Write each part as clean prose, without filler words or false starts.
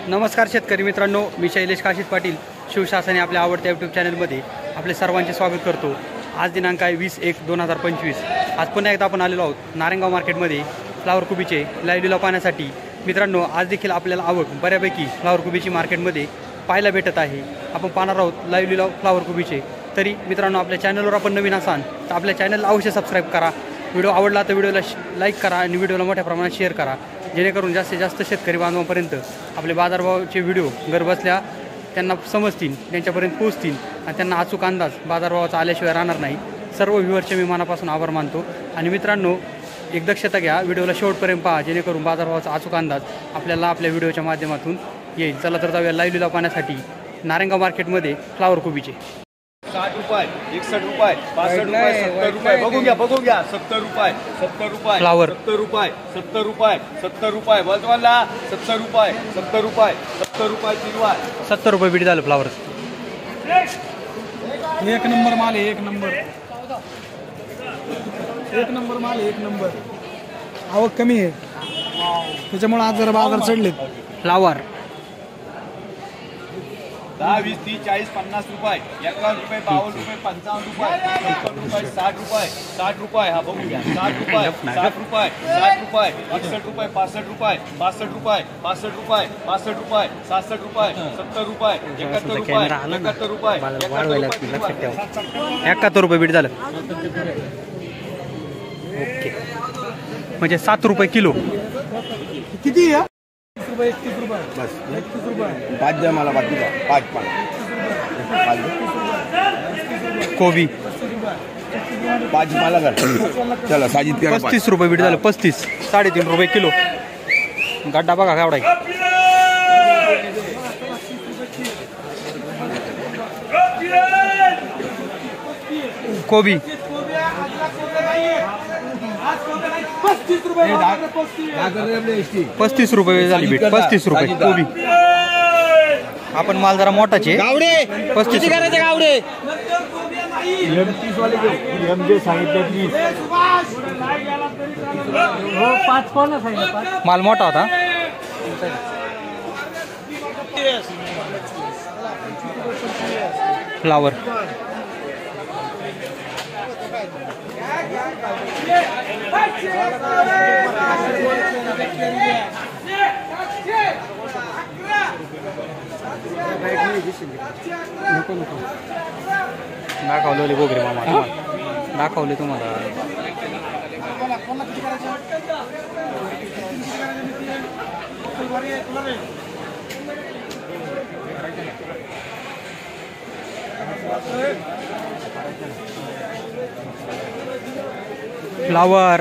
नमस्कार शेतकरी मित्रांनो, मी शैलेश काशीत पाटील शिवशासनाने आपल्या आवडत्या यूट्यूब चॅनलमध्ये आपले सर्वांचे स्वागत करतो। आज दिनांक आहे 20/1/2025। आज पुन्हा एकदा आपण आलेलो आहोत नारायणगाव मार्केटमध्ये फ्लावर कोबीचे लाईव्ह लिलाव पाहण्यासाठी। मित्रांनो, आज देखील आपल्याला आवक बऱ्यापैकी फ्लावर कोबीची मार्केटमध्ये पाहायला भेटत आहे। आपण पाहणार आहोत लाईव्ह लिलाव फ्लावर कोबीचे। तरी मित्रांनो, आपल्या चॅनलवर आपण नवीन असाल तर आपल्या चॅनलला अवश्य सबस्क्राईब करा। व्हिडिओ आवडला तर व्हिडिओला लाईक करा आणि व्हिडिओला मोठ्या प्रमाणात शेअर करा, जेणेकरून जास्तीत जास्त शेतकरी बांधवांपर्यंत आपले बाजारभावाचे व्हिडिओ घरबसल्या त्यांना समजतील, त्यांच्यापर्यंत पोहोचतील आणि त्यांना अचूक अंदाज बाजारभावाचा आल्याशिवाय राहणार नाही। सर्व व्ह्यूअरचे मी मनापासून आभार मानतो। आणि मित्रांनो, एक दक्षता घ्या, व्हिडिओला शेवटपर्यंत पहा, जेणेकरून बाजारभावाचा अचूक अंदाज आपल्याला आपल्या व्हिडिओच्या माध्यमातून येईल। चला तर जाऊया लाईव्ह लिलाव पाहण्यासाठी नारायणगाव मार्केटमध्ये फ्लावर कोबीचे। 60 रुपये, 61 रुपये, 65 रुपये, 70 रुपये, बघून घ्या 70 रुपये, 70 रुपये, फ्लावर 70 रुपये, 70 रुपये, 70 रुपये, बजवाला 70 रुपये, 70 रुपये, 70 रुपये किलो आहे। 70 रुपये बीट झालं फ्लावर। एक नंबर माल आहे, एक नंबर माल आहे, एक नंबर। आवक कमी आहे त्याच्यामुळे आज जरा बाजार चढलेत। फ्लावर 10, 20, 30, 40, 50 रुपये, 51 रुपये, 52 रुपये, 55 रुपये, 55 रुपये, 60 रुपये, 60 रुपये, हा बघून घ्या 60 रुपये, 60 रुपये, 60 रुपये, 61 रुपये, 65 रुपये, 62 रुपये, 62 रुपये, 62 रुपये, 67 रुपये, 70 रुपये, 71 रुपये, 71 रुपये, 71 रुपये बीट झालं। ओके, म्हणजे 7 रुपये किलो। किती आहे? 31 रुपये बस 31 रुपये। 5 द्या मला, 5 द्या, 5 कोबी 5 मला कर। चला साजिद करा। 35 रुपये बीट झालं। 35, 3.5 रुपये किलो। गड्डा बघा केवढा आहे। कोबी 35 रुपये झाली बीट। 35 रुपये कोबी। आपण माल जरा मोठाचे गावडे 35 करायचे गावडे। माल मोठा होता। फ्लावर दाखवले गोगरे मामा, दाखवले तुम्हाला। फ्लावर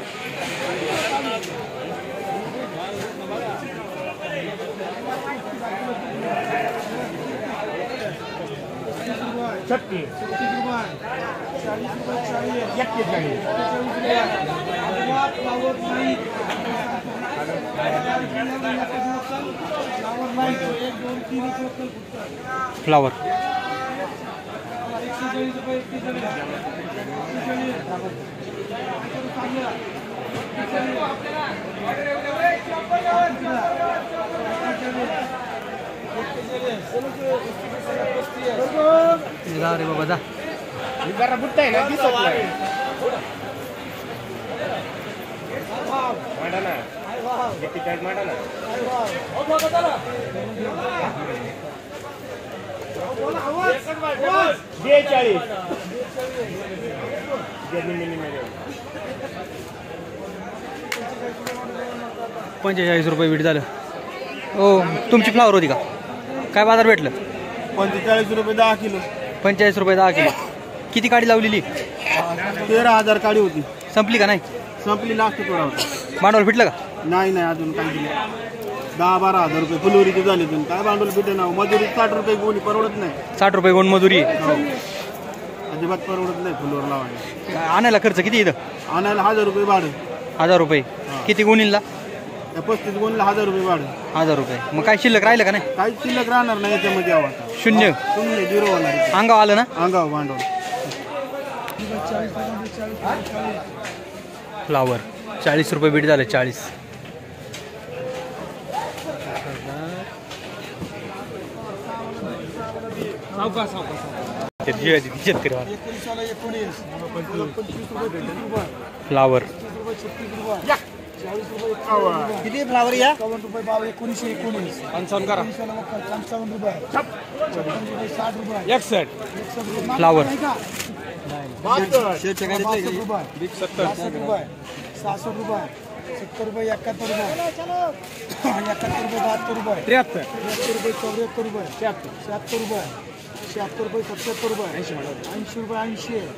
फ्लावर रे बाबा जा जरा बुट्टा आहे ना, दिसत नाही। मांडा ना, किती काय मांडा ना। 45 रुपये बीट झालं। हो, तुमची फ्लावर होती का? काय बाजार भेटलं? 45 रुपये 10 किलो। 45 रुपये 10 किलो। किती काडी लावलेली? 13,000 काडी होती। संपली का? नाही संपली, लास्ट थोडा होता। भांडवल फिटलं का? नाही अजून काही दिलं। 10-12 हजार रुपये फुलवरीचे झाले। काय भांडवल भेटे ना, मजुरी 60 रुपये कोणी परवडत नाही। 60 रुपये कोण मजुरी आहे? अजिबात परवडत नाही फुलवर लावायला। आणायला खर्च किती इथं? आणायला 1000 रुपये भाडं। 1000 रुपये किती गुणीला? 35 गुणला 1000 रुपये भाडं। 1000 रुपये। मग काय शिल्लक राहिलं का नाही? काहीच शिल्लक राहणार नाही याच्यामध्ये। आवा शून्य झिरो होणार। अंगाव आलं ना? अंगाव भांडवल। फ्लावर 40 रुपये बीट झालं। 40 शेतकरी फ्लावर किती फ्लावर या 1919 55 करा 55 रुपये 60 रुपये 61 फ्लावर 62 रुपये 70 रुपये 67 रुपये 70 रुपये 71 रुपये 71 रुपये 72 रुपये 73 रुपये 74 रुपये 76 रुपये 76 रुपये 77 रुपये 80 रुपये 80 रुपये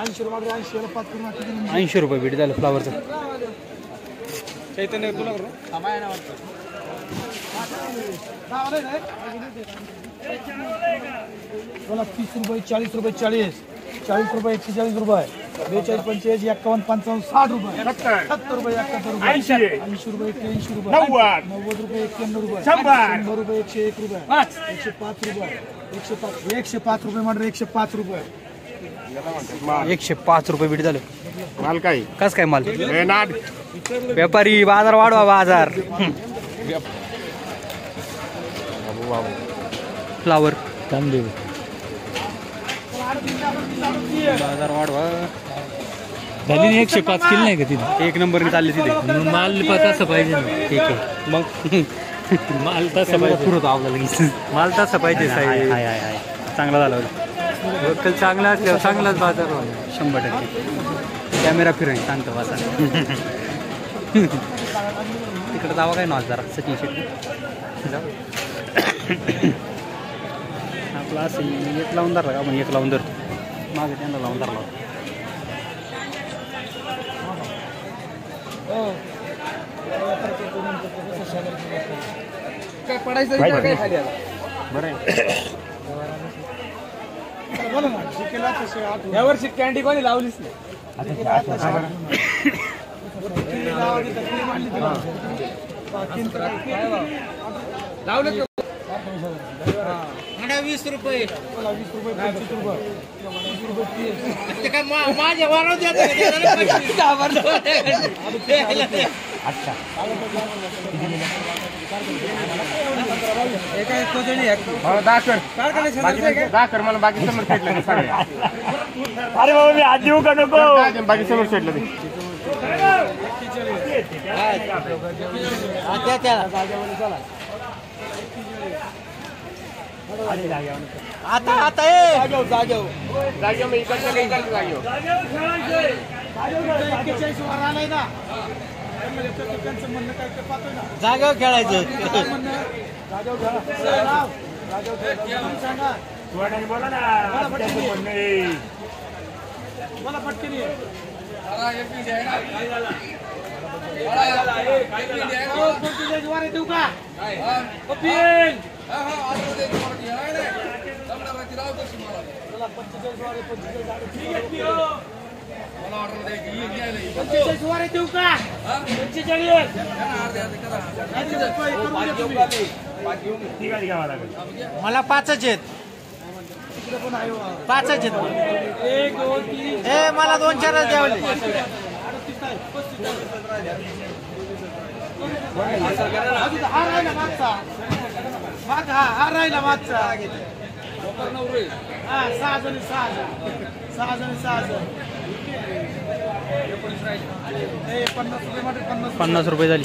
80 रुपये 80 रुपये बीट झालं फ्लावरचं. चैतन्य तुला बोला 30 रुपये 40 रुपये 40 रुपये 140 रुपये 42 45 51 55 60 रुपये 70 रुपये 71 रुपये 80 रुपये 81 रुपये 90 रुपये 91 रुपये 100 रुपये 101 रुपये 105 रुपये 105 रुपये म्हणजे 105 रुपये 105 रुपये बीट झालं. माल काय कस काय माल नाट व्यापारी बाजार वाढवा बाजार. फ्लावर बाजार वाढवा झाली 105 किलो नाही का तिथे? एक नंबरने चालले तिथे. माल तसं पाहिजे ना. ठीक आहे मग माल तसं पाहिजे. पुरवतो आपल्याला माल तसं पाहिजे हाय साहेब. हाय हाय हाय चांगला झाला लोकल चांगला असल्यावर चांगलाच बाजार होईल. 100%. कॅमेरा फिरून सांगतो वाचा तिकडे जावा काय नॉस जरा सचिन शेट्टी आपला असं एक लावून धरला का आपण एक लावून धरतो मागे त्यांना लावून धरला काय पडायचं काय खाली आला बरं आहे. बोला ना शिकेला तसे यावर्षी कॅन्डी कोणी लावलीच नाही. लावले 20 रुपये 20 रुपये 25 रुपये ते काय माझ्या वाढव दाखर मला बाकी समोर सेटलं अरे बाबा मी आज देऊ का नको बाकी समोर सेटलं आता जागेव मी इकडच्या जागेवर जागेवर खेळायचं बोला ना मला पटकन देऊ का देऊ का मला 5च आहेत 5च आहेत हे मला 2-4 द्यावले हा राहिला मागचा हा राहिला मागचा हा 6 जण 50 रुपये 50 रुपये झाली.